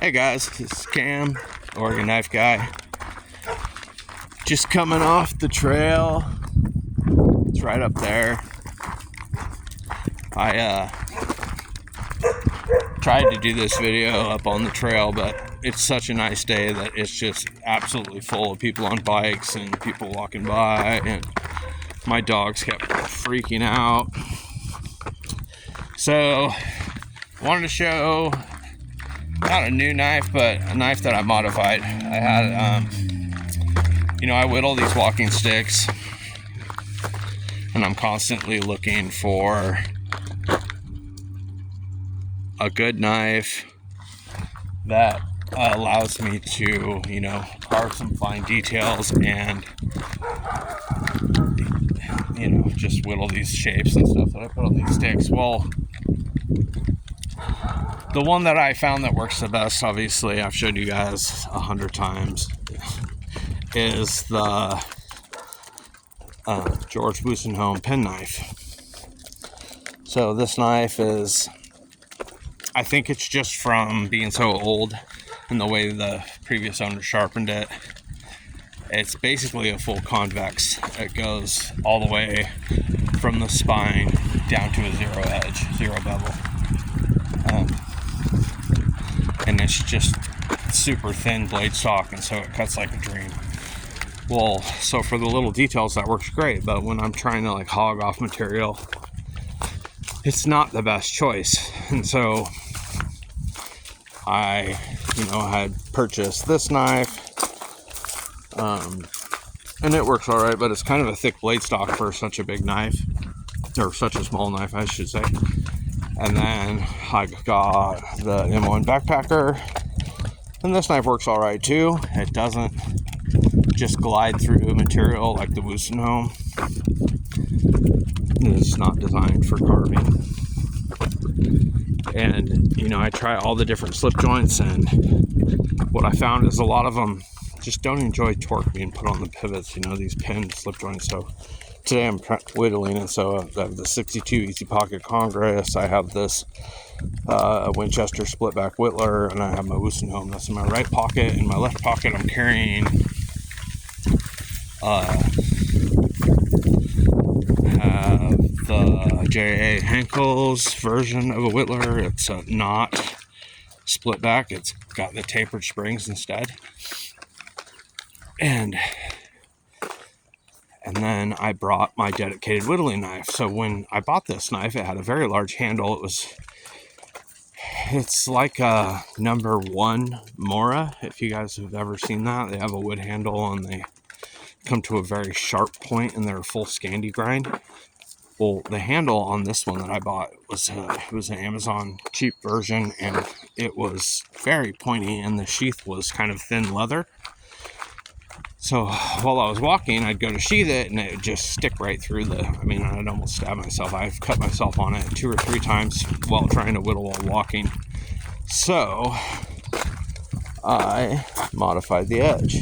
Hey guys, this is Cam, Oregon Knife Guy. Just coming off the trail. It's right up there. I tried to do this video up on the trail, but it's such a nice day that it's just absolutely full of people on bikes and people walking by, and my dogs kept freaking out. So I wanted to show not a new knife, but a knife that I modified. I had, I whittle these walking sticks, and I'm constantly looking for a good knife that allows me to, carve some fine details and, just whittle these shapes and stuff that I put on these sticks. Well, the one that I found that works the best, obviously, I've showed you guys 100 times, is the George Busenholm pen knife. So this knife is, I think it's just from being so old and the way the previous owner sharpened it. It's basically a full convex. It goes all the way from the spine down to a zero edge, zero bevel. And it's just super thin blade stock, and so it cuts like a dream. Well, so for the little details that works great, but when I'm trying to hog off material, it's not the best choice. And so I had purchased this knife, and it works all right, but it's kind of a thick blade stock for such a big knife, or such a small knife, I should say. And then I got the M1 backpacker, and this knife works all right too. It doesn't just glide through material like the Busenholm. It's not designed for carving. And I try all the different slip joints, and what I found is a lot of them just don't enjoy torque being put on the pivots, these pinned slip joints. So today I'm whittling, and so I have the 62 Easy Pocket Congress, I have this Winchester split back whittler, and I have my Busenholm. That's in my right pocket. In my left pocket I'm carrying the J.A. Henkel's version of a whittler. It's not split back, it's got the tapered springs instead. And then I brought my dedicated whittling knife. So when I bought this knife, it had a very large handle. It's like a number 1 Mora, if you guys have ever seen that. They have a wood handle, and they come to a very sharp point in their full Scandi grind. Well, the handle on this one that I bought was an Amazon cheap version, and it was very pointy, and the sheath was kind of thin leather. So while I was walking, I'd go to sheath it, and it would just stick right through I'd almost stab myself. I've cut myself on it 2 or 3 times while trying to whittle while walking. So I modified the edge.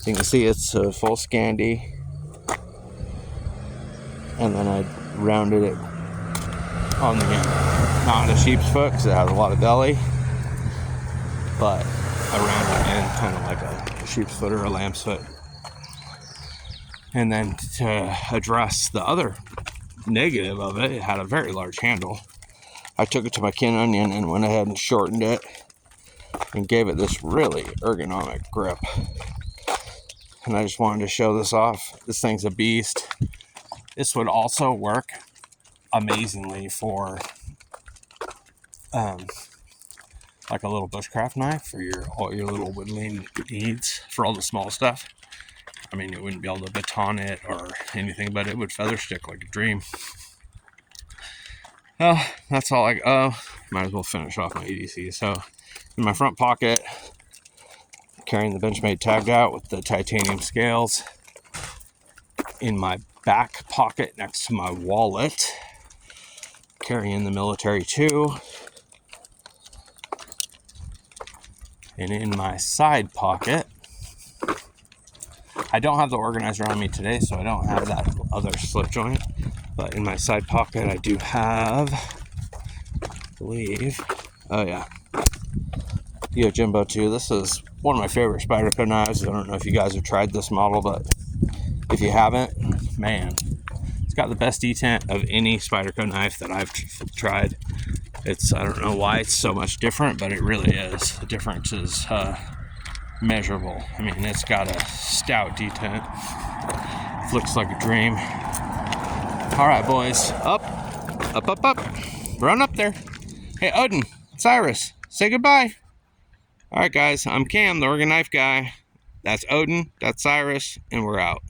You can see it's a full Scandi, and then I rounded it on the end. Not a sheep's foot because it has a lot of belly, but I rounded it in kind of like a sheep's foot or a lamb's foot. And then to address the other negative of it, it had a very large handle. I took it to my kin onion and went ahead and shortened it and gave it this really ergonomic grip. And I just wanted to show this off. This thing's a beast. This would also work amazingly for like a little bushcraft knife for all your little whittling needs, for all the small stuff. It wouldn't be able to baton it or anything, but it would feather stick like a dream. Well, that's all might as well finish off my EDC. So in my front pocket, carrying the Benchmade tagged out with the titanium scales. In my back pocket next to my wallet, carrying the Military 2. And in my side pocket, I don't have the organizer on me today, so I don't have that other slip joint. But in my side pocket, I do have, I believe, Yo, Jimbo, too. This is one of my favorite Spyderco knives. I don't know if you guys have tried this model, but if you haven't, man, it's got the best detent of any Spyderco knife that I've tried. I don't know why it's so much different, but it really is. The difference is measurable. I mean, it's got a stout detent. Looks like a dream. All right, boys. Up. Run up there. Hey, Odin, Cyrus, say goodbye. All right, guys, I'm Cam, the Oregon Knife Guy. That's Odin, that's Cyrus, and we're out.